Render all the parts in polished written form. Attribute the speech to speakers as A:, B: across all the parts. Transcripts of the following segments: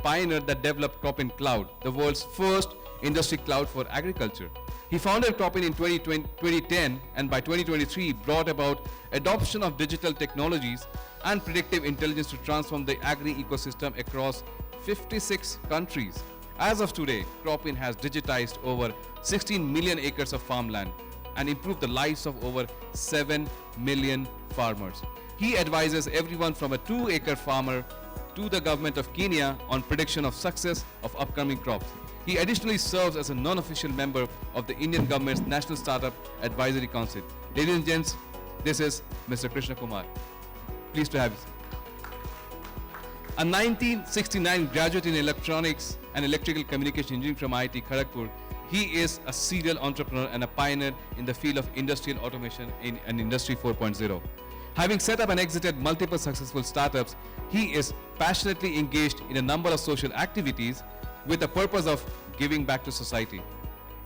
A: pioneer that developed Cropin Cloud, the world's first industry cloud for agriculture. He founded Cropin in 2010 and by 2023 brought about adoption of digital technologies and predictive intelligence to transform the agri ecosystem across 56 countries. As of today, Cropin has digitized over 16 million acres of farmland and improved the lives of over 7 million farmers. He advises everyone from a 2-acre farmer to the government of Kenya on prediction of success of upcoming crops. He additionally serves as a non-official member of the Indian government's National Startup Advisory Council. Ladies and gents, this is Mr. Krishna Kumar. Pleased to have you. A 1969 graduate in electronics and electrical communication engineering from IIT Kharagpur, he is a serial entrepreneur and a pioneer in the field of industrial automation in an Industry 4.0. Having set up and exited multiple successful startups, he is passionately engaged in a number of social activities with the purpose of giving back to society.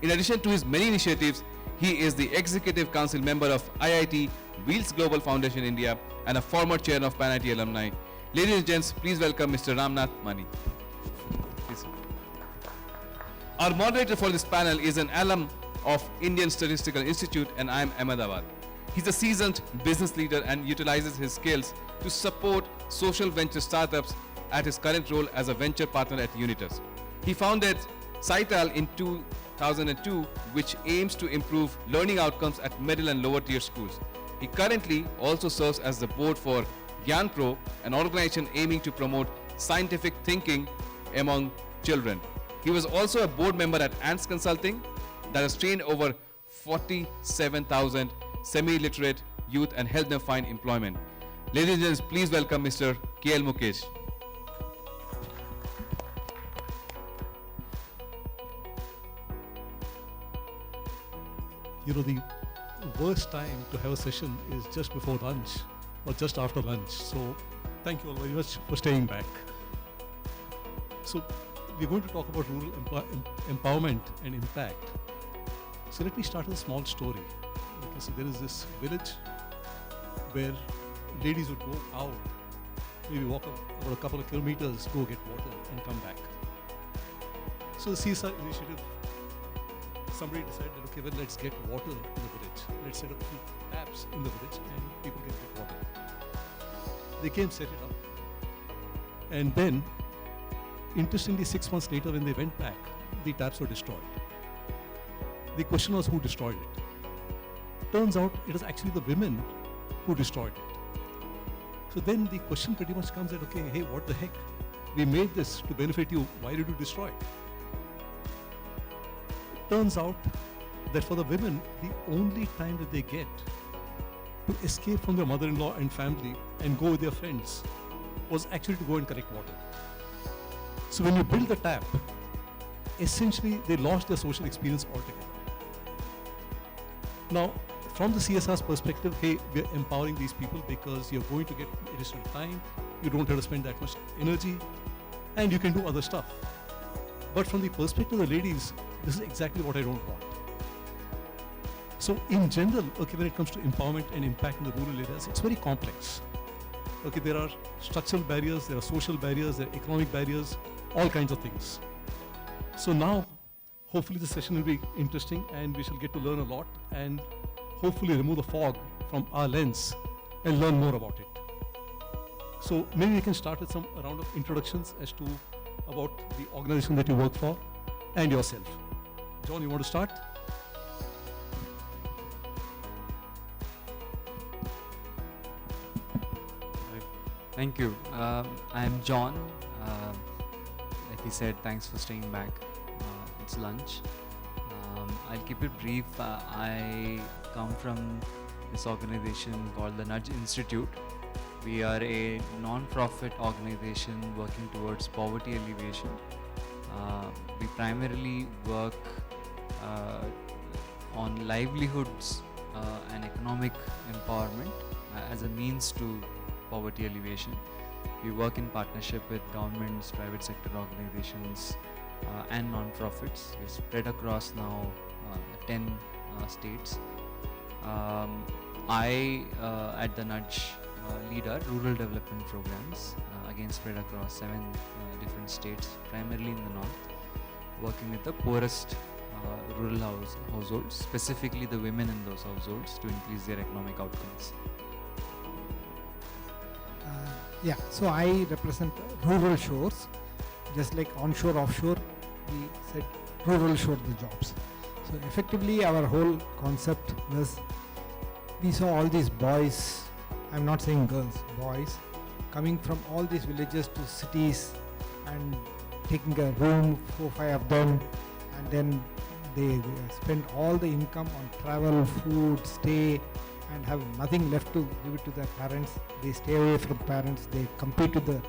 A: In addition to his many initiatives, he is the Executive Council member of IIT Wheels Global Foundation India and a former chair of Pan IIT alumni. Ladies and gents, please welcome Mr. Ramnath Mani. Please. Our moderator for this panel is an alum of Indian Statistical Institute and I am Ahmedabad. He's a seasoned business leader and utilizes his skills to support social venture startups at his current role as a venture partner at Unitus. He founded Cital in 2002, which aims to improve learning outcomes at middle and lower tier schools. He currently also serves as the board for GyanPro, an organization aiming to promote scientific thinking among children. He was also a board member at Ants Consulting that has trained over 47,000 semi-literate youth and helped them find employment. Ladies and gents, please welcome Mr. KL Mukesh.
B: You know, the worst time to have a session is just before lunch or just after lunch. So thank you all very much for staying back. So we're going to talk about rural empowerment and impact. So let me start with a small story. Okay, so there is this village where ladies would go out, maybe walk about a couple of kilometers, go get water and come back. So the CSR initiative, somebody decided that, okay, well, let's get water to the village. Let's set up a few taps in the village and people can get water. They came, set it up. And then, interestingly, 6 months later when they went back, the taps were destroyed. The question was who destroyed it. Turns out it was actually the women who destroyed it. So then the question pretty much comes that, okay, hey, what the heck? We made this to benefit you. Why did you destroy it? Turns out that for the women, the only time that they get to escape from their mother-in-law and family and go with their friends was actually to go and collect water. So when you build the tap, essentially they lost their social experience altogether. Now, from the CSR's perspective, hey, we're empowering these people because you're going to get additional time, you don't have to spend that much energy, and you can do other stuff. But from the perspective of the ladies, this is exactly what I don't want. So in general, okay, when it comes to empowerment and impact in the rural areas, it's very complex. Okay, there are structural barriers, there are social barriers, there are economic barriers, all kinds of things. So now, hopefully the session will be interesting and we shall get to learn a lot and hopefully remove the fog from our lens and learn more about it. So maybe we can start with some round of introductions as to about the organization that you work for and yourself. John, you want to start?
C: Thank you. I'm John. Like he said, thanks for staying back. It's lunch. I'll keep it brief. I come from this organization called the Nudge Institute. We are a non-profit organization working towards poverty alleviation. We primarily work on livelihoods and economic empowerment as a means to poverty alleviation. We work in partnership with governments, private sector organizations, and non-profits. We're spread across now 10 states. I, at the Nudge, lead our rural development programs, again spread across 7 different states, primarily in the north, working with the poorest rural households, specifically the women in those households, to increase their economic outcomes.
D: Yeah, so I represent rural shores. Just like onshore, offshore, we said rural shore the jobs. So effectively our whole concept was, we saw all these boys, I'm not saying girls, boys, coming from all these villages to cities and taking a room, 4-5 of them, and then they spend all the income on travel, food, stay, and have nothing left to give it to their parents. They stay away from parents, they compete with the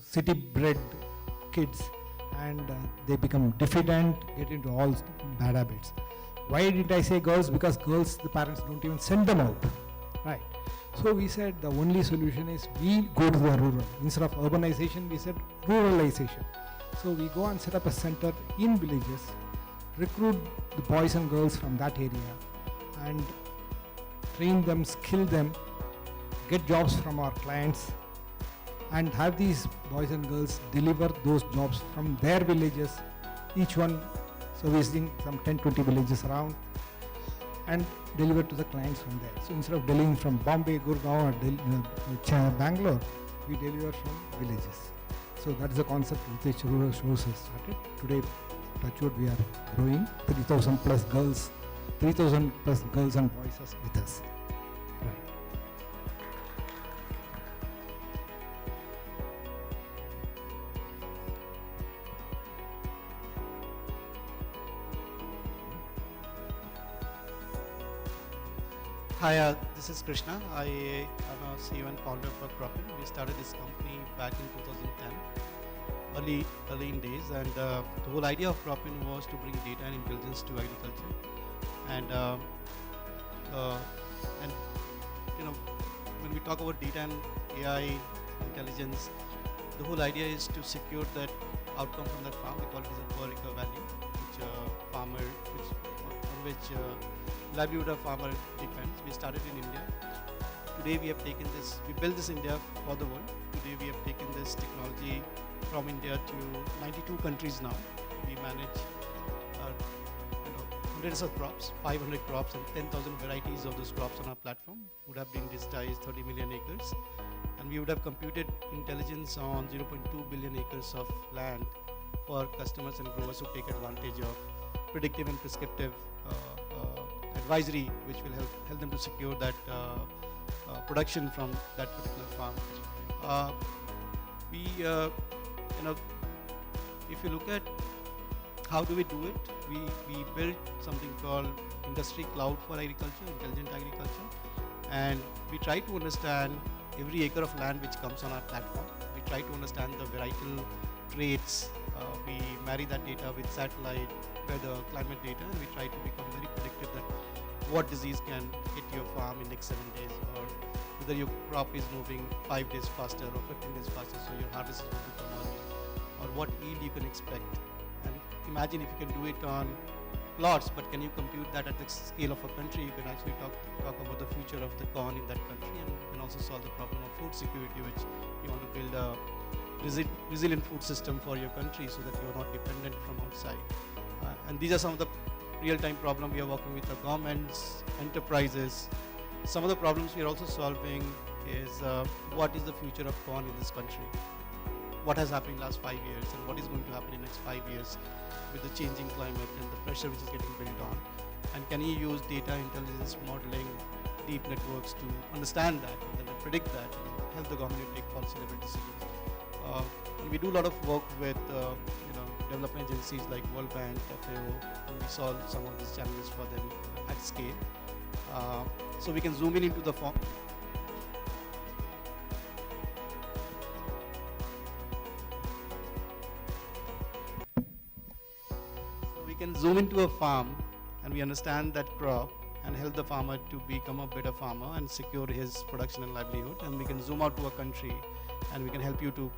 D: city bred kids, and they become diffident, get into all bad habits. Why did I say girls? Because girls, the parents don't even send them out, right? So we said the only solution is we go to the rural. Instead of urbanization, we said ruralization. So we go and set up a center in villages, recruit the boys and girls from that area, and train them, skill them, get jobs from our clients, and have these boys and girls deliver those jobs from their villages, each one servicing some 10-20 villages around, and deliver to the clients from there. So instead of delivering from Bombay, Gurgaon, or Bangalore, we deliver from villages. So that is the concept with which rural shores has started. Today, touchwood, we are growing 3,000 plus girls, 3,000 plus girls and boys are with us. Right.
E: Hi, this is Krishna. I am a CEO and founder for Cropin. We started this company back in 2010, early in days, and the whole idea of Cropin was to bring data and intelligence to agriculture. And you know, when we talk about data and AI intelligence, the whole idea is to secure that outcome from that farm. We call it as a per acre value, which farmer, on which livelihood of farmer depends. We started in India. Today we have taken this, we built this India for the world. Today we have taken this technology from India to 92 countries now. We manage hundreds of crops, 500 crops and 10,000 varieties of those crops on our platform. Would have been digitized 30 million acres. And we would have computed intelligence on 0.2 billion acres of land for customers and growers who take advantage of predictive and prescriptive advisory, which will help them to secure that production from that particular farm. If you look at how do we do it, we built something called Industry Cloud for Agriculture, Intelligent Agriculture, and we try to understand every acre of land which comes on our platform. We try to understand the varietal traits. We marry that data with satellite, weather, climate data, and we try to become very predictive that what disease can hit your farm in next 7 days, or whether your crop is moving 5 days faster or 15 days faster, so your harvest is going to come early, or what yield you can expect. And imagine if you can do it on plots, but can you compute that at the scale of a country? You can actually talk about the future of the corn in that country, and you can also solve the problem of food security, which you want to build a resilient food system for your country so that you are not dependent from outside. And these are some of the real-time problems we are working with the governments, enterprises. Some of the problems we are also solving is what is the future of corn in this country? What has happened in the last 5 years, and what is going to happen in the next 5 years with the changing climate and the pressure which is getting built on? And can you use data intelligence modeling, deep networks to understand that and then predict that and help the government take policy level decisions? And we do a lot of work with development agencies like World Bank, FAO, and we solve some of these challenges for them at scale. So we can zoom in into the farm. So we can zoom into a farm and we understand that crop and help the farmer to become a better farmer and secure his production and livelihood. And we can zoom out to a country and we can help you to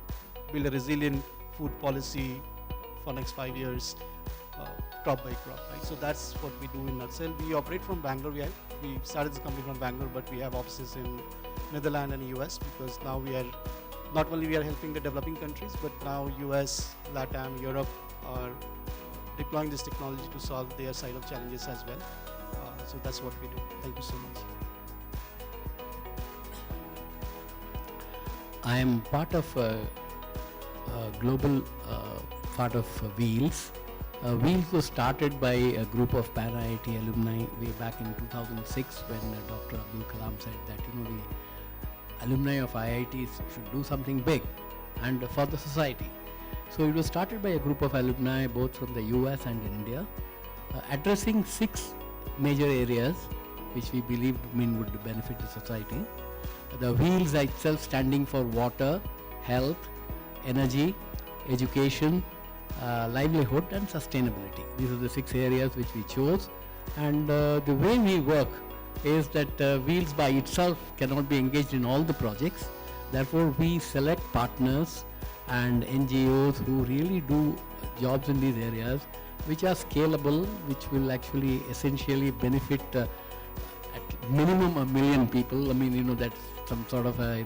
E: build a resilient food policy for next 5 years, crop by crop, right? So that's what we do in nutshell. We operate from Bangalore. We started this company from Bangalore, but we have offices in Netherlands and US because now we are not only we are helping the developing countries, but now US, LATAM, Europe are deploying this technology to solve their side of challenges as well. So that's what we do. Thank you so much.
F: I am part of a global part of Wheels. Wheels was started by a group of para-IIT alumni way back in 2006 when Dr. Abdul Kalam said that the alumni of IITs should do something big and for the society. So it was started by a group of alumni both from the US and India, addressing 6 major areas which we believed would benefit the society. The Wheels itself standing for water, health, energy, education, livelihood and sustainability. These are the 6 areas which we chose, and the way we work is that Wheels by itself cannot be engaged in all the projects. Therefore we select partners and NGOs who really do jobs in these areas which are scalable, which will actually essentially benefit at minimum 1 million people. That's some sort of a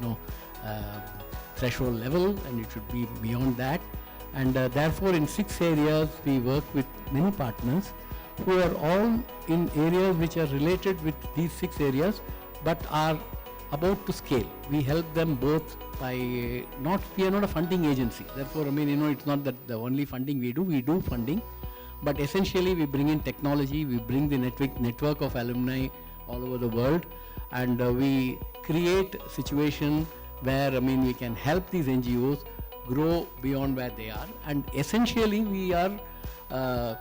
F: threshold level, and it should be beyond that. And therefore in 6 areas we work with many partners who are all in areas which are related with these 6 areas but are about to scale. We help them both by we are not a funding agency. Therefore, it's not that the only funding we do funding, but essentially we bring in technology, we bring the network of alumni all over the world, and we create a situation where we can help these NGOs grow beyond where they are, and essentially we are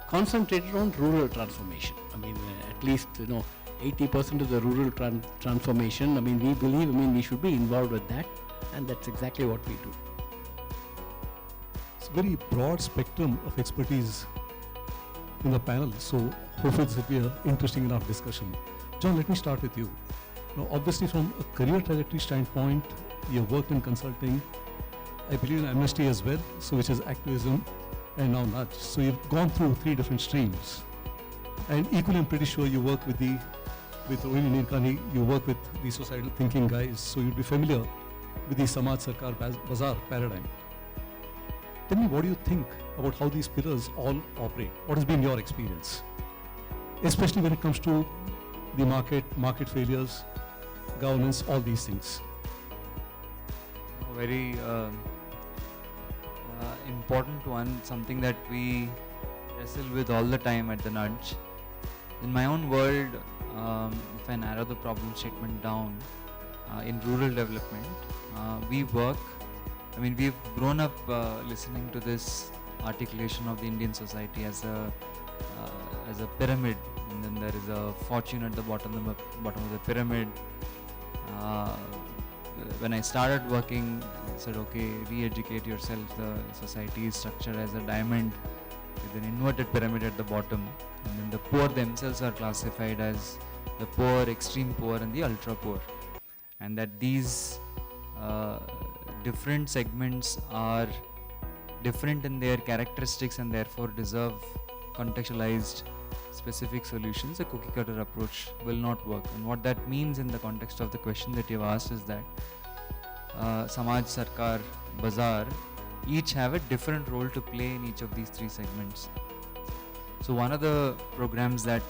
F: concentrated on rural transformation. At least 80% of the rural transformation. We believe we should be involved with that, and that's exactly what we do.
B: It's a very broad spectrum of expertise in the panel, so hopefully this will be an interesting enough discussion. John, let me start with you. Now, obviously from a career trajectory standpoint, you've worked in consulting, I believe in amnesty as well, so which is activism, and now nudge. So you've gone through 3 different streams, and equally I'm pretty sure you work with Rohini Nirkani, you work with the societal thinking guys, so you'd be familiar with the Samaj Sarkar Bazaar paradigm. Tell me, what do you think about how these pillars all operate? What has been your experience, especially when it comes to the market failures, governance, all these things?
C: Very important one, something that we wrestle with all the time at the Nudge. In my own world, if I narrow the problem statement down, in rural development, we work, we've grown up listening to this articulation of the Indian society as a pyramid, and then there is a fortune at the bottom of the pyramid. When I started working, I said, okay, re-educate yourself. The society is structured as a diamond with an inverted pyramid at the bottom, and then the poor themselves are classified as the poor, extreme poor and the ultra poor, and that these different segments are different in their characteristics and therefore deserve contextualized specific solutions. A cookie cutter approach will not work, and what that means in the context of the question that you've asked is that Samaj, Sarkar, Bazaar each have a different role to play in each of these 3 segments. So one of the programs that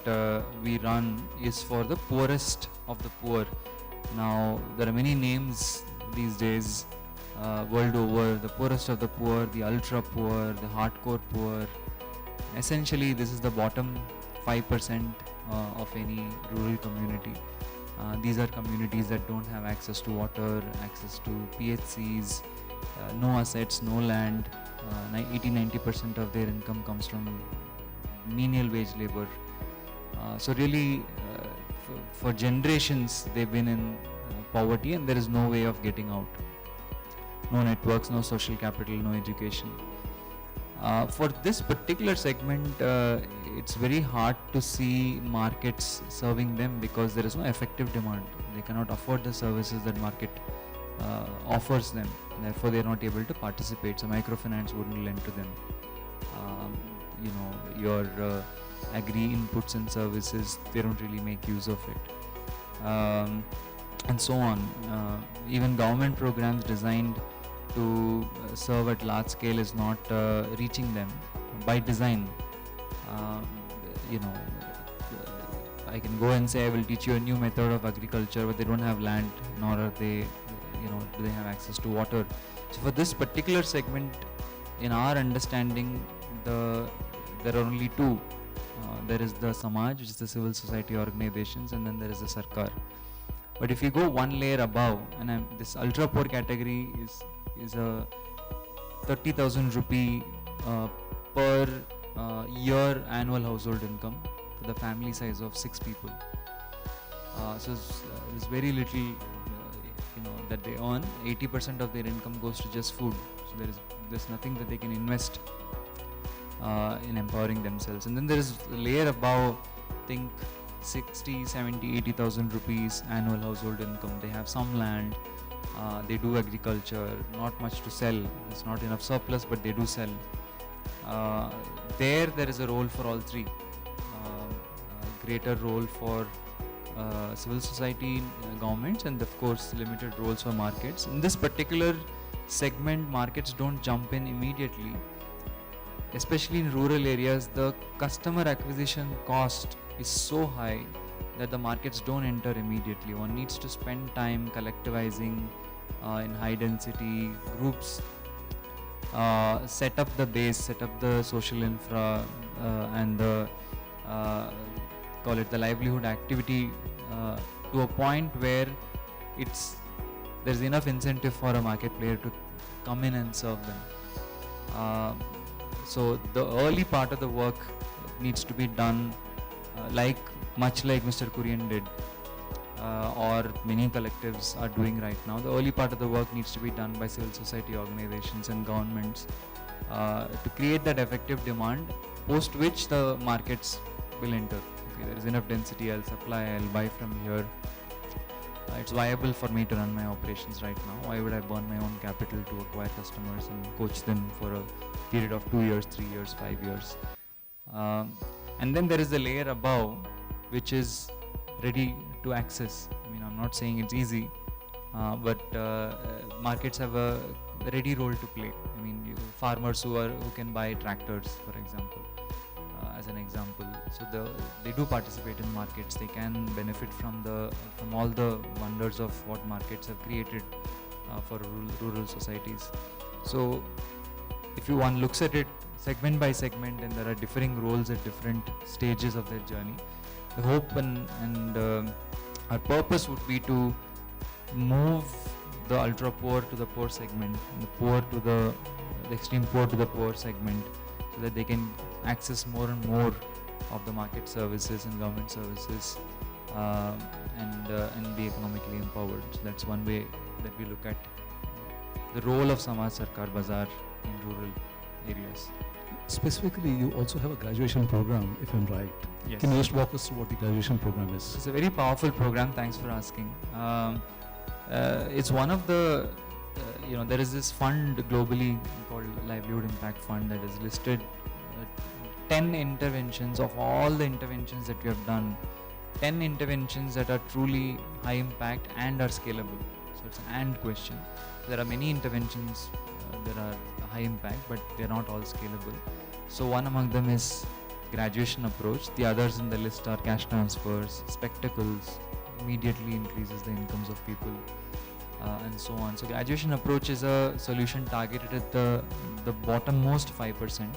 C: we run is for the poorest of the poor. Now there are many names these days world over: the poorest of the poor, the ultra poor, the hardcore poor. Essentially this is the bottom 5% of any rural community. These are communities that don't have access to water, access to PHCs, no assets, no land. 80-90% of their income comes from menial wage labor. So really for generations they've been in poverty, and there is no way of getting out. No networks, no social capital, no education. For this particular segment, it's very hard to see markets serving them because there is no effective demand. They cannot afford the services that market offers them. Therefore, they are not able to participate. So microfinance wouldn't lend to them. Your agri inputs and services, they don't really make use of it. And so on. Even government programs designed to serve at large scale is not reaching them by design. Uh, you know, I can go and say I will teach you a new method of agriculture, but they don't have land, nor are they, do they have access to water. So for this particular segment, in our understanding, there are only two. There is the Samaj, which is the civil society organizations, and then there is the Sarkar. But if you go one layer above, and this ultra poor category is a 30,000 rupee per year annual household income for the family size of 6 people. So there's very little, that they earn. 80% of their income goes to just food. So there's nothing that they can invest in empowering themselves. And then there is a layer above, think 60, 70, 80,000 rupees annual household income. They have some land, they do agriculture, not much to sell. It's not enough surplus, but they do sell. There is a role for all three. Greater role for civil society, governments, and of course limited roles for markets. In this particular segment, markets don't jump in immediately. Especially in rural areas, the customer acquisition cost is so high that the markets don't enter immediately. One needs to spend time collectivizing in high density groups, set up the base, set up the social infra, and the call it the livelihood activity to a point where there's enough incentive for a market player to come in and serve them. So the early part of the work needs to be done much like Mr. Kurian did, or many collectives are doing right now. The early part of the work needs to be done by civil society organizations and governments to create that effective demand, post which the markets will enter. Okay, there is enough density, I'll supply, I'll buy from here. It's viable for me to run my operations right now. Why would I burn my own capital to acquire customers and coach them for a period of 2 years, 3 years, 5 years? And then there is the layer above, which is ready to access. I mean, I'm not saying it's easy, but markets have a ready role to play. I mean, farmers who can buy tractors, for example, as an example. So they do participate in markets. They can benefit from all the wonders of what markets have created for rural societies. So if one looks at it segment by segment, and there are differing roles at different stages of their journey, the hope and our purpose would be to move the ultra poor to the poor segment, and the poor to the extreme poor to the poor segment, so that they can access more and more of the market services and government services, and be economically empowered. So that's one way that we look at the role of Samaj Sarkar Bazaar in rural areas.
B: Specifically, you also have a graduation program, if I'm right.
C: Yes.
B: Can you just walk us through what the graduation program is?
C: It's a very powerful program. Thanks for asking. It's one of the, there is this fund globally called Livelihood Impact Fund that is listed 10 interventions of all the interventions that we have done. 10 interventions that are truly high impact and are scalable. So it's an and question. There are many interventions that are high impact, but they're not all scalable. So one among them is graduation approach. The others in the list are cash transfers, spectacles, immediately increases the incomes of people, and so on. So graduation approach is a solution targeted at the bottommost 5%.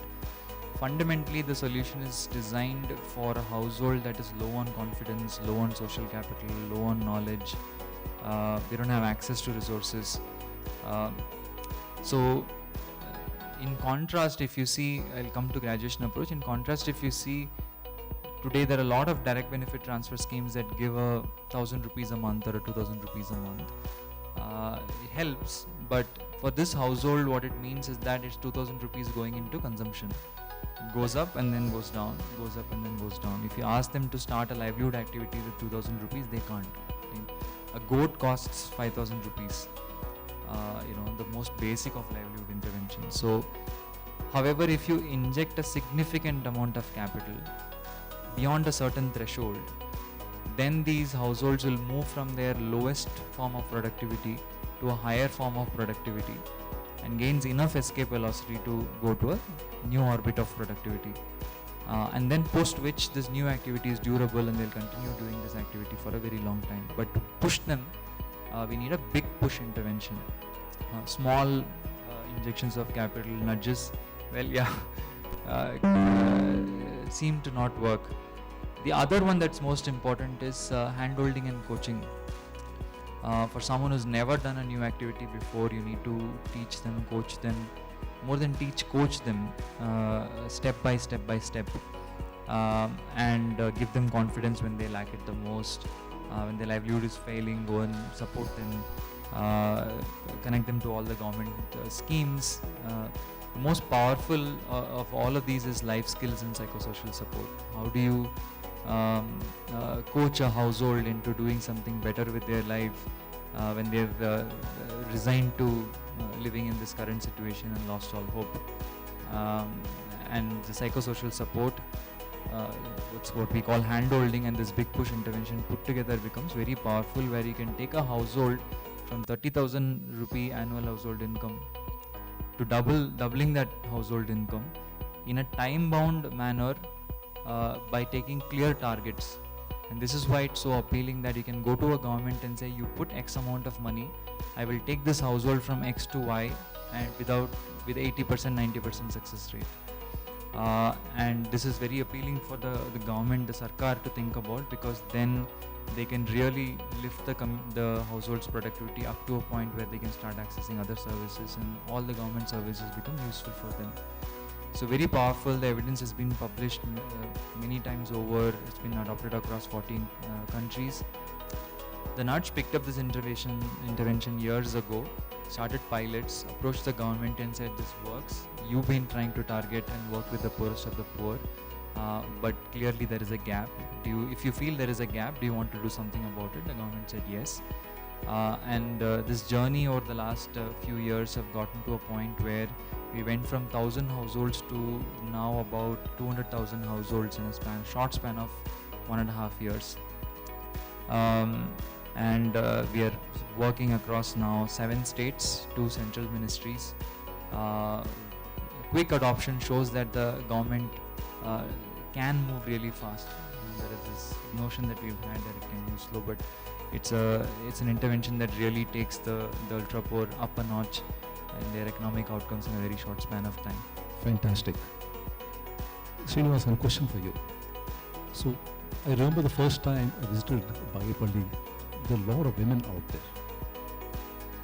C: Fundamentally, the solution is designed for a household that is low on confidence, low on social capital, low on knowledge. They don't have access to resources. In contrast, if you see, I'll come to graduation approach. In contrast, if you see, today there are a lot of direct benefit transfer schemes that give 1,000 rupees a month or 2,000 rupees a month. It helps, but for this household, what it means is that it's 2,000 rupees going into consumption. It goes up and then goes down, goes up and then goes down. If you ask them to start a livelihood activity with 2,000 rupees, they can't. Okay? A goat costs 5,000 rupees. The most basic of livelihood intervention. So, however, if you inject a significant amount of capital beyond a certain threshold, then these households will move from their lowest form of productivity to a higher form of productivity. and gains enough escape velocity to go to a new orbit of productivity. And then post which this new activity is durable and they'll continue doing this activity for a very long time. But to push them, we need a big push intervention. Small injections of capital nudges, well, yeah, seem to not work. The other one that's most important is hand-holding and coaching. For someone who's never done a new activity before, you need to teach them, coach them, more than teach, coach them step by step by step, and give them confidence when they lack it the most. When their livelihood is failing, go and support them, connect them to all the government schemes. The most powerful of all of these is life skills and psychosocial support. How do you coach a household into doing something better with their life when they've resigned to living in this current situation and lost all hope? And the psychosocial support, it's what we call hand-holding, and this big push intervention put together becomes very powerful, where you can take a household from 30,000 rupee annual household income to doubling that household income in a time-bound manner by taking clear targets. And this is why it's so appealing that you can go to a government and say, you put X amount of money, I will take this household from X to Y, and with 80%, 90% success rate. And this is very appealing for the government, the Sarkar, to think about, because then they can really lift the household's productivity up to a point where they can start accessing other services, and all the government services become useful for them. So very powerful. The evidence has been published many times over. It's been adopted across 14 countries. The nudge picked up this intervention years ago, started pilots, approached the government and said, this works. You've been trying to target and work with the poorest of the poor, but clearly there is a gap. If you feel there is a gap, do you want to do something about it? The government said yes. And this journey over the last few years have gotten to a point where we went from 1,000 households to now about 200,000 households in a short span of 1.5 years. And we are working across now 7 states, 2 central ministries. Quick adoption shows that the government can move really fast. There is this notion that we've had that it can move slow, but it's an intervention that really takes the ultra poor up a notch in their economic outcomes in a very short span of time.
B: Fantastic. Srinivasan, question for you. So, I remember the first time I visited Bagepalli, there are a lot of women out there.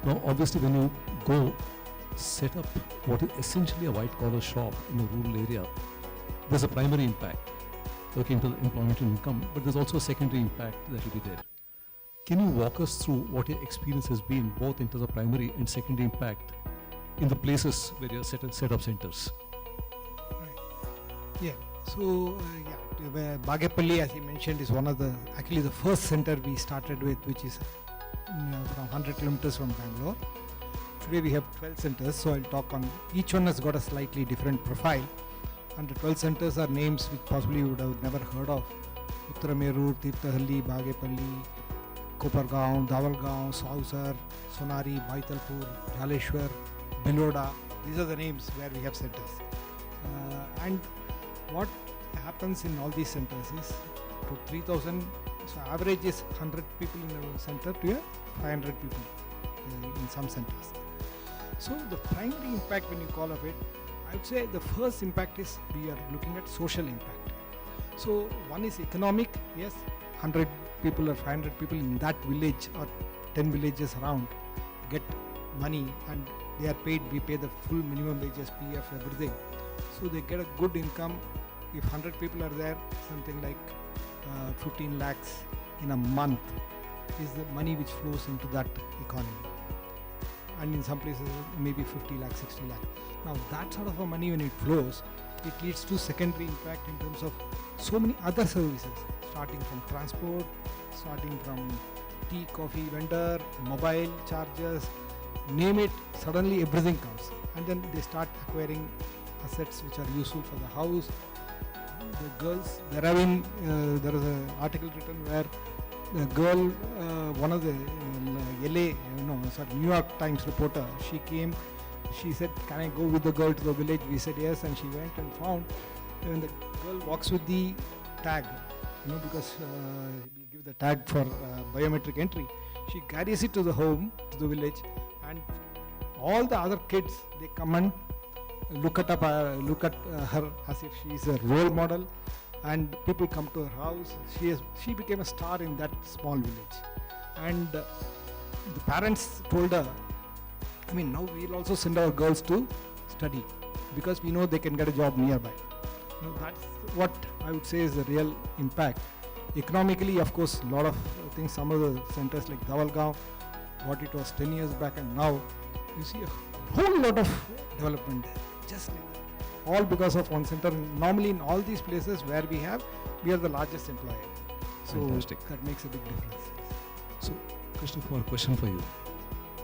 B: Now, obviously, when you go set up what is essentially a white-collar shop in a rural area, there's a primary impact, working to the employment and income, but there's also a secondary impact that will be there. Can you walk us through what your experience has been, both in terms of primary and secondary impact, in the places where you set up centers?
D: Right. Yeah. So, Bagepalli, as you mentioned, is actually the first center we started with, which is from 100 kilometers from Bangalore. Today we have 12 centers, so I'll talk on, each one has got a slightly different profile. And the 12 centers are names which possibly you would have never heard of. Uttaramerur, Tirthahalli, Bagepalli, Kopargaon, Davalgaon, Sausar, Sonari, Baitalpur, Jaleshwar, Biloda. These are the names where we have centers. And what happens in all these centers is to 3,000, so average is 100 people in a center to 500 people in some centers. So the primary impact, when you call of it, I would say the first impact is we are looking at social impact. So one is economic, yes, 100 people or 500 people in that village or 10 villages around get money and they are paid, we pay the full minimum wages, PF, everything. So they get a good income. If 100 people are there, something like 15 lakhs in a month is the money which flows into that economy. And in some places maybe 50 lakhs, 60 lakhs. Now that sort of a money, when it flows, it leads to secondary impact in terms of so many other services, starting from transport, starting from tea, coffee vendor, mobile charges, name it, suddenly everything comes. And then they start acquiring assets which are useful for the house. The girls, there is an article written where the girl, one of the New York Times reporter, she came she said, can I go with the girl to the village? We said yes, and she went and found. When the girl walks with the tag, because we give the tag for biometric entry, she carries it to the home, to the village, and all the other kids, they come and look at her as if she is a role model, and people come to her house. She became a star in that small village, and the parents told her, now we'll also send our girls to study because we know they can get a job nearby. That's what I would say is the real impact. Economically, of course, a lot of things, some of the centers like Davalgaon, what it was 10 years back, and now you see a whole lot of development there, just like that. All because of one center. Normally in all these places where we are the largest employer. So
B: Fantastic.
D: that makes a big difference.
B: So, Krishna, Kumar, question for you.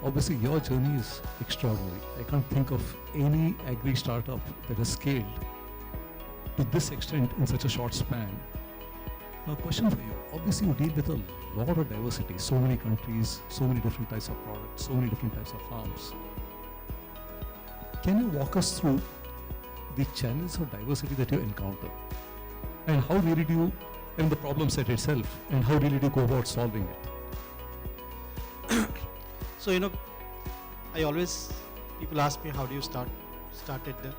B: Obviously, your journey is extraordinary. I can't think of any agri startup that has scaled to this extent in such a short span. Now, question for you. Obviously, you deal with a lot of diversity, so many countries, so many different types of products, so many different types of farms. Can you walk us through the challenges of diversity that you encounter? And how really do you, and the problem set itself, and how really do you go about solving it?
E: So, people ask me, how do you started the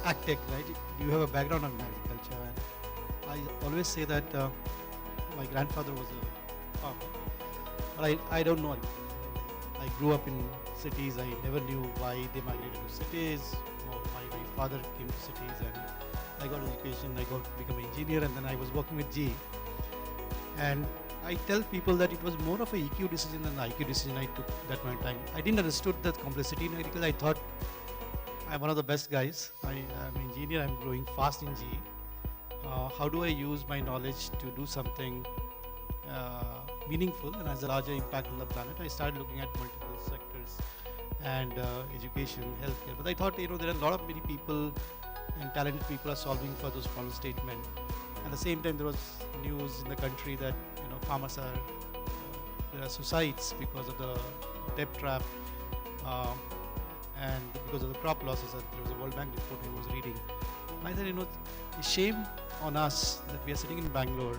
E: AgTech, right? You have a background in agriculture, and I always say that my grandfather was a farmer, but I don't know. I grew up in cities. I never knew why they migrated to cities. My father came to cities, and I got education. I become an engineer, and then I was working with GE. And I tell people that it was more of a EQ decision than an IQ decision I took that point in time. I didn't understood the complexity in agriculture. I thought I'm one of the best guys. I'm an engineer. I'm growing fast in GE. How do I use my knowledge to do something meaningful and has a larger impact on the planet? I started looking at multiple sectors and education, healthcare. But I thought, there are a lot of many people and talented people are solving for those problem statements. At the same time, there was news in the country that farmers there are suicides because of the debt trap and because of the crop losses. And there was a World Bank report I was reading. And I said, it's shame on us that we are sitting in Bangalore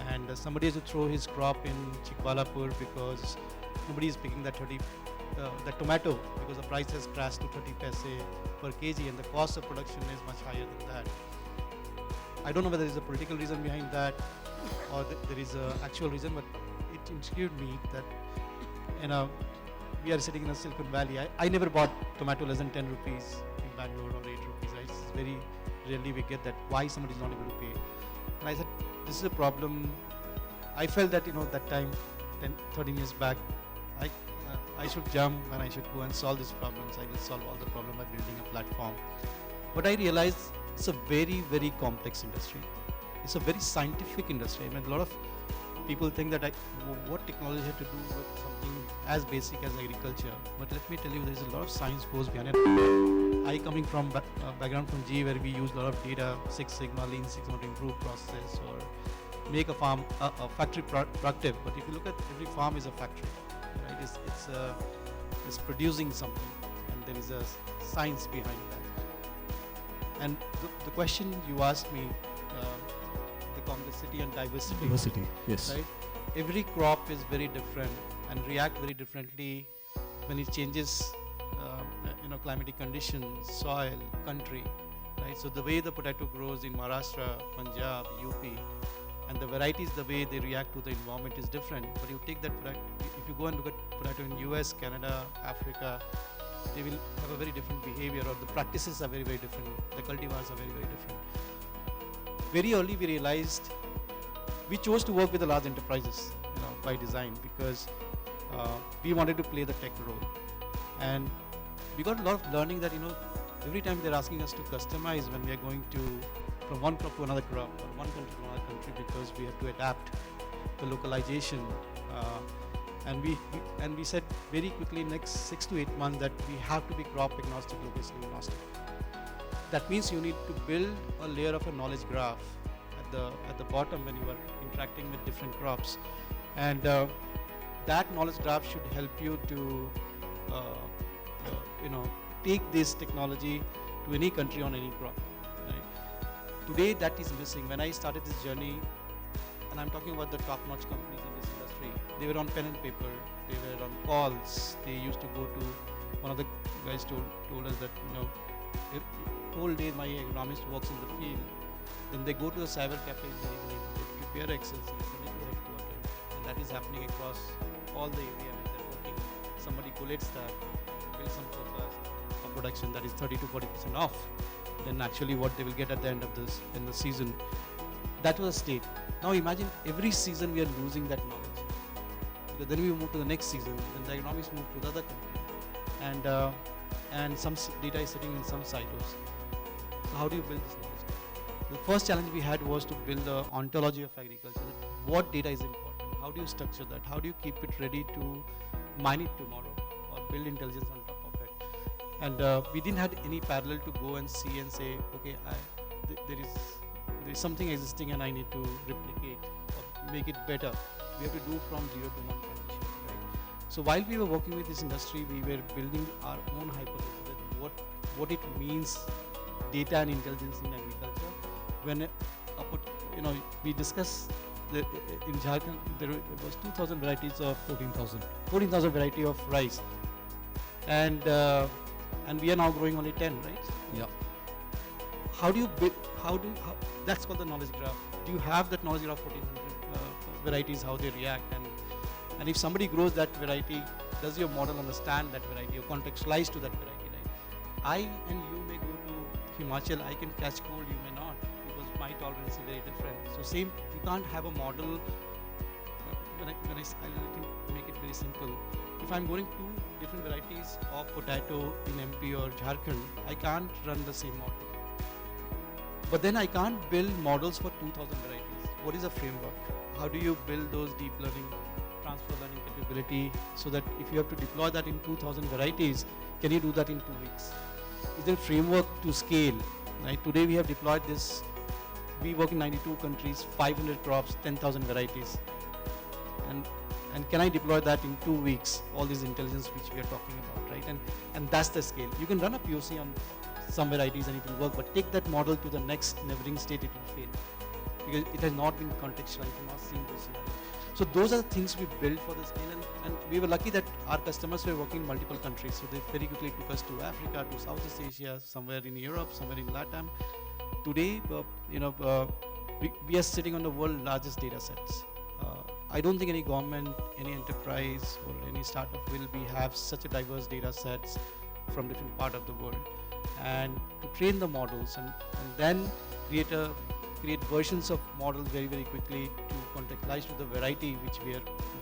E: and somebody has to throw his crop in Chikbalapur because nobody is picking that tomato because the price has crashed to 30 paise per kg and the cost of production is much higher than that. I don't know whether there is a political reason behind that or there is an actual reason, but it intrigued me that we are sitting in a Silicon Valley. I never bought tomato less than 10 rupees in Bangalore or 8 rupees. Right? It's very rarely we get that, why somebody is not able to pay. And I said, this is a problem. I felt that, that time, 10, 13 years back, I should jump and I should go and solve these problems. I will solve all the problems by building a platform. But I realized it's a very, very complex industry. It's a very scientific industry. A lot of people think that what technology had to do with something as basic as agriculture. But let me tell you, there's a lot of science goes behind it. I coming from background from GE where we use a lot of data, Six Sigma, Lean Six Sigma to improve process or make a farm, a factory productive. But if you look at every farm is a factory, right? It's producing something, and there is a science behind that. And the question you asked me, the complexity and diversity.
B: Diversity, yes.
E: Right? Every crop is very different and react very differently when it changes, climatic conditions, soil, country, right? So the way the potato grows in Maharashtra, Punjab, UP, and the varieties, the way they react to the environment is different. But you take that potato, if you go and look at potato in US, Canada, Africa, they will have a very different behavior, or the practices are very, very different. The cultivars are very, very different. Very early we realized we chose to work with the large enterprises, by design, because we wanted to play the tech role. And we got a lot of learning that, every time they're asking us to customize when we are going to from one crop to another crop or one country to another country, because we have to adapt the localization. And we said very quickly next 6 to 8 months that we have to be crop agnostic, location agnostic. That means you need to build a layer of a knowledge graph at the bottom when you are interacting with different crops, and that knowledge graph should help you to take this technology to any country on any crop. Right? Today that is missing. When I started this journey, and I'm talking about the top-notch companies in this industry, they were on pen and paper, they were on calls, they used to go to, one of the guys told us that, whole day my agronomist works in the field, then they go to the cyber cafe in the evening, they prepare Excel sheets, and they go headquarters, and that is happening across all the area where they're working. Somebody collates that, builds some forecast of production that is 30 to 40% off, then actually what they will get at the end of this, in the season. That was a state. Now imagine every season we are losing that knowledge. Because then we move to the next season, then the economics move to the other country. And some data is sitting in some silos. So how do you build this knowledge? The first challenge we had was to build the ontology of agriculture. What data is important? How do you structure that? How do you keep it ready to mine it tomorrow or build intelligence on top of it? And we didn't have any parallel to go and see and say, okay, there is something existing and I need to replicate or make it better. We have to do from 0 to 1 transition, right? So while we were working with this industry, we were building our own hypothesis that what it means, data and intelligence in agriculture. When we discussed in Jharkhand, there was 2,000 varieties of 14,000 variety of rice, and we are now growing only 10, right?
F: Yeah.
E: How do you build? That's called the knowledge graph. Do you have that knowledge graph 1400 varieties, how they react, and if somebody grows that variety, does your model understand that variety or contextualize to that variety, right? I and you may go to Himachal, I can catch cold, you may not, because my tolerance is very different. So same, you can't have a model. When I make it very simple. If I'm growing 2 different varieties of potato in MP or Jharkhand, I can't run the same model. But then I can't build models for 2,000 varieties. What is a framework? How do you build those deep learning, transfer learning capability so that if you have to deploy that in 2,000 varieties, can you do that in 2 weeks? Is there a framework to scale? Right? Today we have deployed this. We work in 92 countries, 500 crops, 10,000 varieties. And can I deploy that in 2 weeks? All this intelligence which we are talking about, right? And that's the scale. You can run a POC on some varieties and it will work, but take that model to the next neighboring state, it will fail. Because it has not been contextualized, not seen those scenarios. So those are the things we built for the scale, and we were lucky that our customers were working in multiple countries. So they very quickly took us to Africa, to Southeast Asia, somewhere in Europe, somewhere in Latam. Today, we are sitting on the world's largest data sets. I don't think any government, any enterprise, or any startup will have such a diverse data sets from different part of the world. And to train the models and then create versions of models very, very quickly to contextualize to the variety which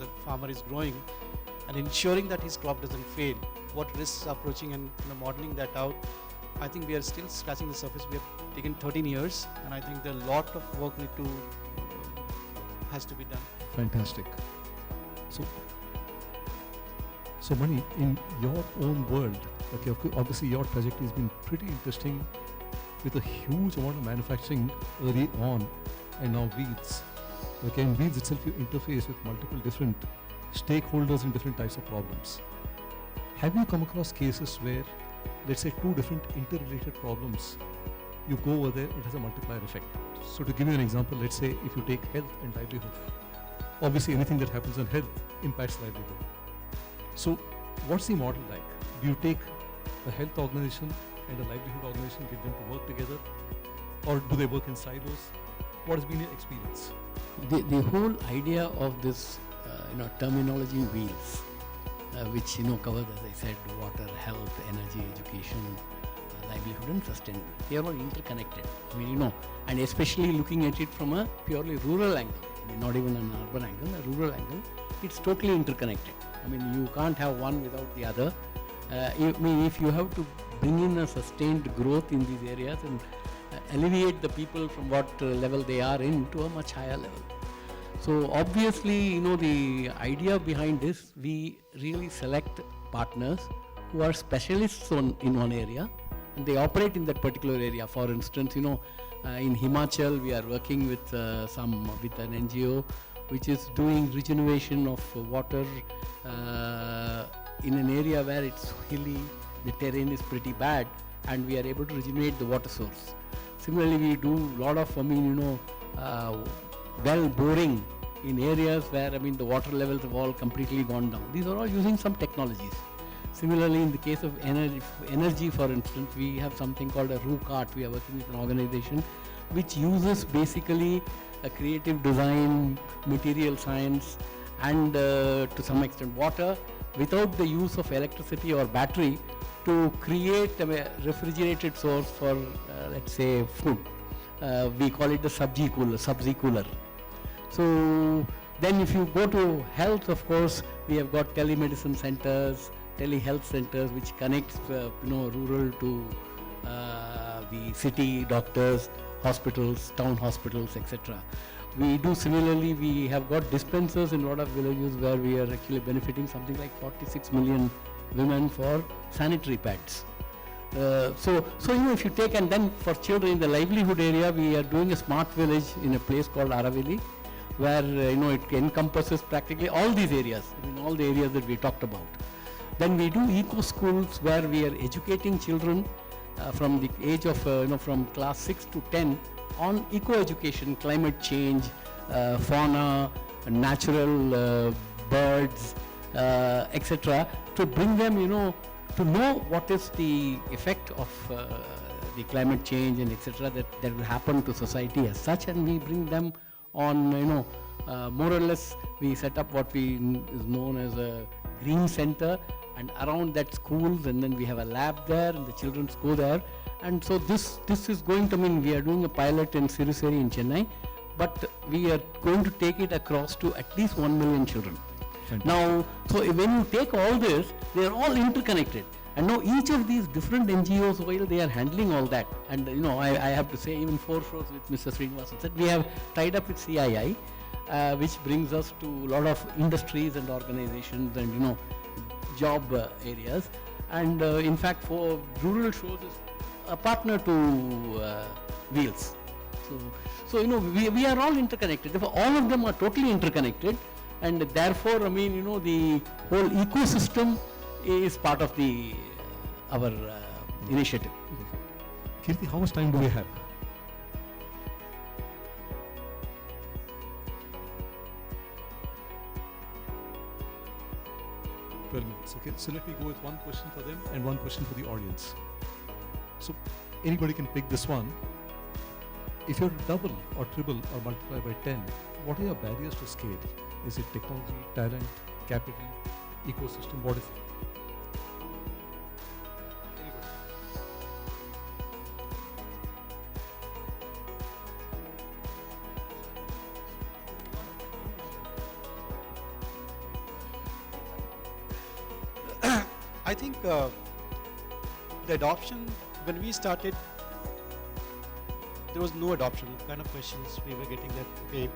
E: the farmer is growing, and ensuring that his crop doesn't fail, what risks are approaching, and modeling that out. I think we are still scratching the surface. We have taken 13 years, and I think there are a lot of work has to be done.
B: Fantastic. So Mani, in your own world, okay, obviously your trajectory has been pretty interesting, with a huge amount of manufacturing early on, and now weeds. Okay, in weeds itself you interface with multiple different stakeholders in different types of problems. Have you come across cases where, let's say, 2 different interrelated problems, you go over there, it has a multiplier effect? So to give you an example, let's say if you take health and livelihood, obviously anything that happens on health impacts livelihood. So what's the model like? Do you take a health organization and a livelihood organization, get them to work together, or do they work in silos? What has been your experience?
F: The whole idea of this terminology wheels, which covers, as I said, water, health, energy, education, livelihood and sustainability. They are all interconnected. And especially looking at it from a purely rural angle, not even an urban angle, a rural angle, it's totally interconnected. You can't have one without the other. If you have to bring in a sustained growth in these areas and alleviate the people from what level they are in to a much higher level. So obviously, the idea behind this, we really select partners who are specialists in one area, and they operate in that particular area. For instance, in Himachal, we are working with an NGO which is doing regeneration of water in an area where it's hilly, the terrain is pretty bad, and we are able to regenerate the water source. Similarly, we do a lot of, well boring in areas where, the water levels have all completely gone down. These are all using some technologies. Similarly, in the case of energy, for instance, we have something called a RooCart. We are working with an organization which uses basically a creative design, material science, and to some extent water, without the use of electricity or battery, to create a refrigerated source for, let's say, food. We call it the sub-Z cooler. So then if you go to health, of course, we have got telemedicine centers, telehealth centers, which connects rural to the city doctors, hospitals, town hospitals, etc. We do similarly, we have got dispensers in a lot of villages where we are actually benefiting something like 46 million women for sanitary pads. So if you take, and then for children in the livelihood area, we are doing a smart village in a place called Araveli, where it encompasses practically all these areas, all the areas that we talked about. Then we do eco schools where we are educating children from the age of from class 6 to 10 on eco education, climate change, fauna, natural birds, etc., to bring them to know what is the effect of the climate change and etc. that will happen to society as such, and we bring them on more or less. We set up what is known as a green center, and around that schools, and then we have a lab there, and the children go there. And so this is going to mean, we are doing a pilot in Siruseri in Chennai, but we are going to take it across to at least 1 million children.
B: Fantastic.
F: Now, so when you take all this, they are all interconnected. And now each of these different NGOs, while they are handling all that, and I have to say, even 4 shows with Mr. Srinivasan said, we have tied up with CII, which brings us to a lot of industries and organizations and job areas. And in fact, for rural shows is a partner to Wheels. So we are all interconnected. Therefore, all of them are totally interconnected, and therefore, the whole ecosystem is part of our initiative.
B: Kirti, how much time do we have? 12 minutes. Okay, so let me go with one question for them and one question for the audience. So anybody can pick this one. If you're to double or triple or multiply by 10, what are your barriers to scale? Is it technology, talent, capital, ecosystem? What is it?
E: I think the adoption, when we started, there was no adoption. Kind of questions we were getting that, okay,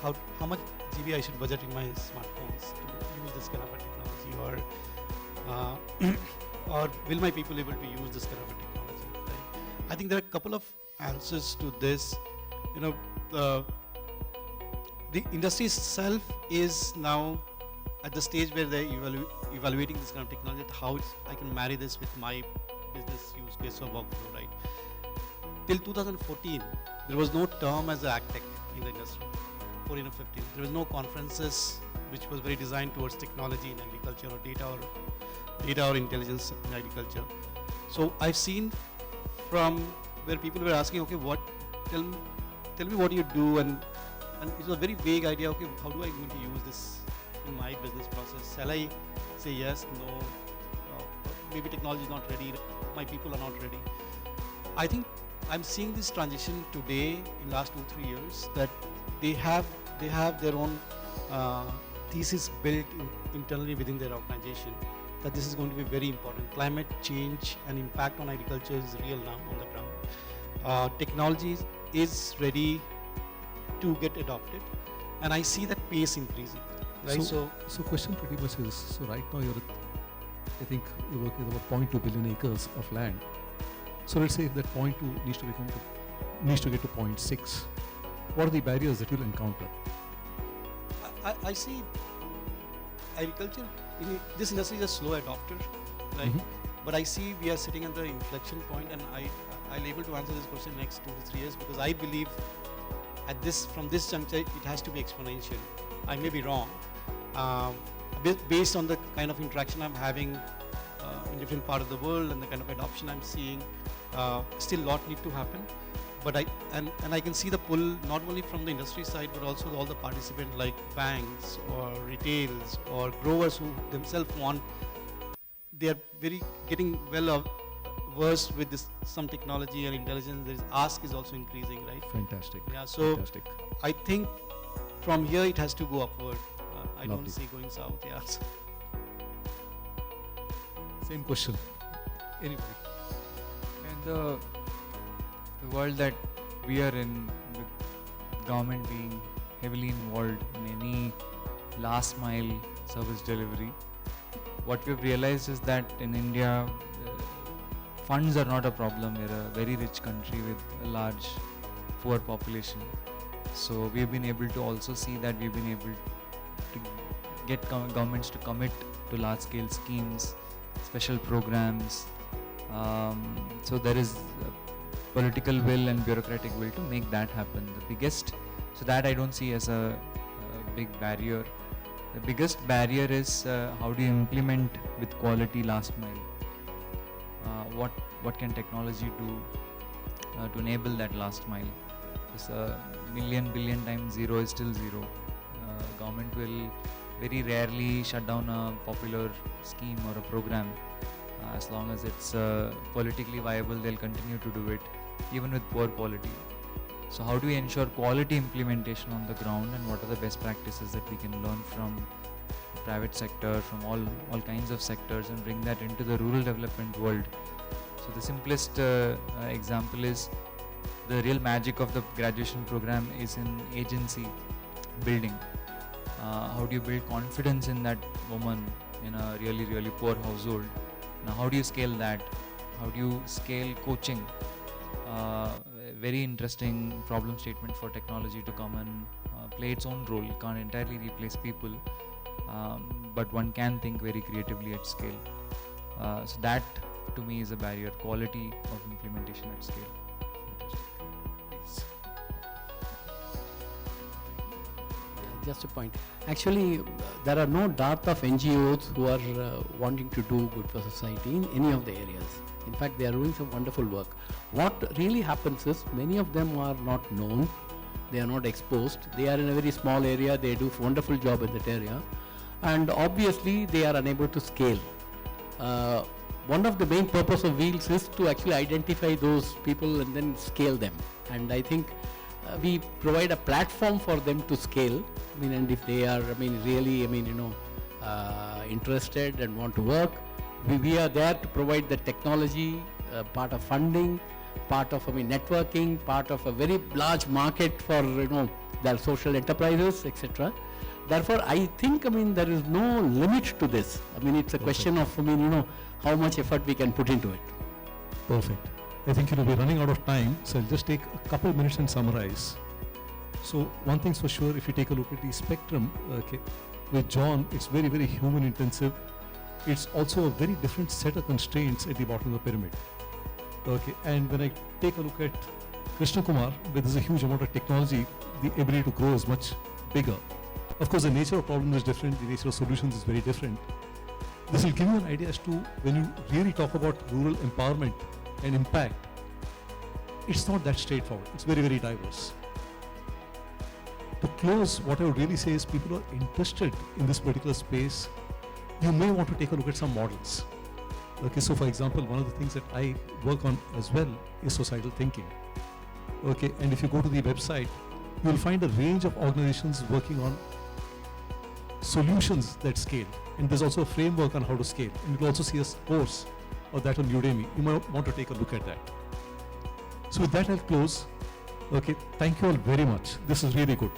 E: how much GB I should budget in my smartphones to use this kind of a technology, or will my people able to use this kind of a technology? Right? I think there are a couple of answers to this. The industry itself is now at the stage where they're evaluating this kind of technology, how I can marry this with my business use case or workflow, right? Till 2014, there was no term as AgTech in the industry. 14 or 15, there was no conferences which was very designed towards technology in agriculture or data or intelligence in agriculture. So I've seen from where people were asking, okay, tell me what you do, and it's a very vague idea. Okay, how do I going to use this in my business process? Shall I say yes, no, maybe technology is not ready, my people are not ready? I think I'm seeing this transition today in last 2-3 years, that they have their own thesis built internally within their organization, that this is going to be very important. Climate change and impact on agriculture is real now on the ground. Technology is ready to get adopted, and I see that pace increasing. Right? So
B: question pretty much is, so right now I think you're working with about 0.2 billion acres of land. So let's say if that 0.2 needs to get to 0.6, what are the barriers that you'll encounter?
E: I see agriculture, this industry is a slow adopter, right? But I see we are sitting at the inflection point, and I'll able to answer this question next 2 to 3 years, because I believe from this juncture it has to be exponential. I may be wrong, based on the kind of interaction I'm having in different part of the world and the kind of adoption I'm seeing. Still lot need to happen, but I can see the pull not only from the industry side, but also all the participants like banks or retails or growers who themselves want. They are very getting well versed with this some technology and intelligence. There is ask is also increasing, right?
B: Fantastic.
E: Yeah. So
B: Fantastic.
E: I think from here it has to go upward. I
B: Lovely.
E: don't see going south. Yeah.
B: Same question. Anybody?
C: And the world that we are in, with government being heavily involved in any last mile service delivery, what we've realized is that in India, funds are not a problem. We're a very rich country with a large poor population. So we've been able to also see that we've been able to get governments to commit to large scale schemes, special programs. So there is political will and bureaucratic will to make that happen. So that I don't see as a big barrier. The biggest barrier is how do you implement with quality last mile? What can technology do to enable that last mile? Because million billion times zero is still zero. Government will very rarely shut down a popular scheme or a program. As long as it's politically viable, they'll continue to do it, even with poor quality. So how do we ensure quality implementation on the ground, and what are the best practices that we can learn from the private sector, from all kinds of sectors, and bring that into the rural development world? So the simplest example is the real magic of the graduation program is in agency building. How do you build confidence in that woman in a really, really poor household? Now, how do you scale that? How do you scale coaching? Very interesting problem statement for technology to come and play its own role. It can't entirely replace people, but one can think very creatively at scale. So that to me is a barrier, quality of implementation at scale.
F: Just a point. Actually, there are no dearth of NGOs who are wanting to do good for society in any of the areas. In fact, they are doing some wonderful work. What really happens is many of them are not known, they are not exposed, they are in a very small area, they do a wonderful job in that area, and obviously they are unable to scale. One of the main purpose of Wheels is to actually identify those people and then scale them. And I think we provide a platform for them to scale. And if they are, really, interested and want to work, we are there to provide the technology, part of funding, part of networking, part of a very large market for their social enterprises, etc. Therefore, I think there is no limit to this. It's a question of how much effort we can put into it.
B: Perfect. I think we're running out of time, so I'll just take a couple of minutes and summarize. So one thing's for sure, if you take a look at the spectrum, with John, it's very, very human intensive. It's also a very different set of constraints at the bottom of the pyramid. And when I take a look at Krishna Kumar, where there's a huge amount of technology, the ability to grow is much bigger. Of course, the nature of problems is different, the nature of solutions is very different. This will give you an idea as to when you really talk about rural empowerment and impact, it's not that straightforward. It's very, very diverse. To close, what I would really say is people who are interested in this particular space, you may want to take a look at some models. So for example, one of the things that I work on as well is societal thinking. And if you go to the website, you will find a range of organizations working on solutions that scale. And there's also a framework on how to scale. And you'll also see a course of that on Udemy. You might want to take a look at that. So with that, I'll close. Thank you all very much. This is really good.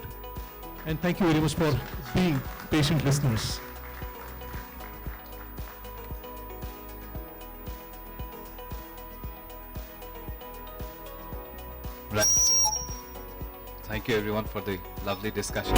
B: And thank you very much for being patient listeners.
A: Right. Thank you everyone for the lovely discussion.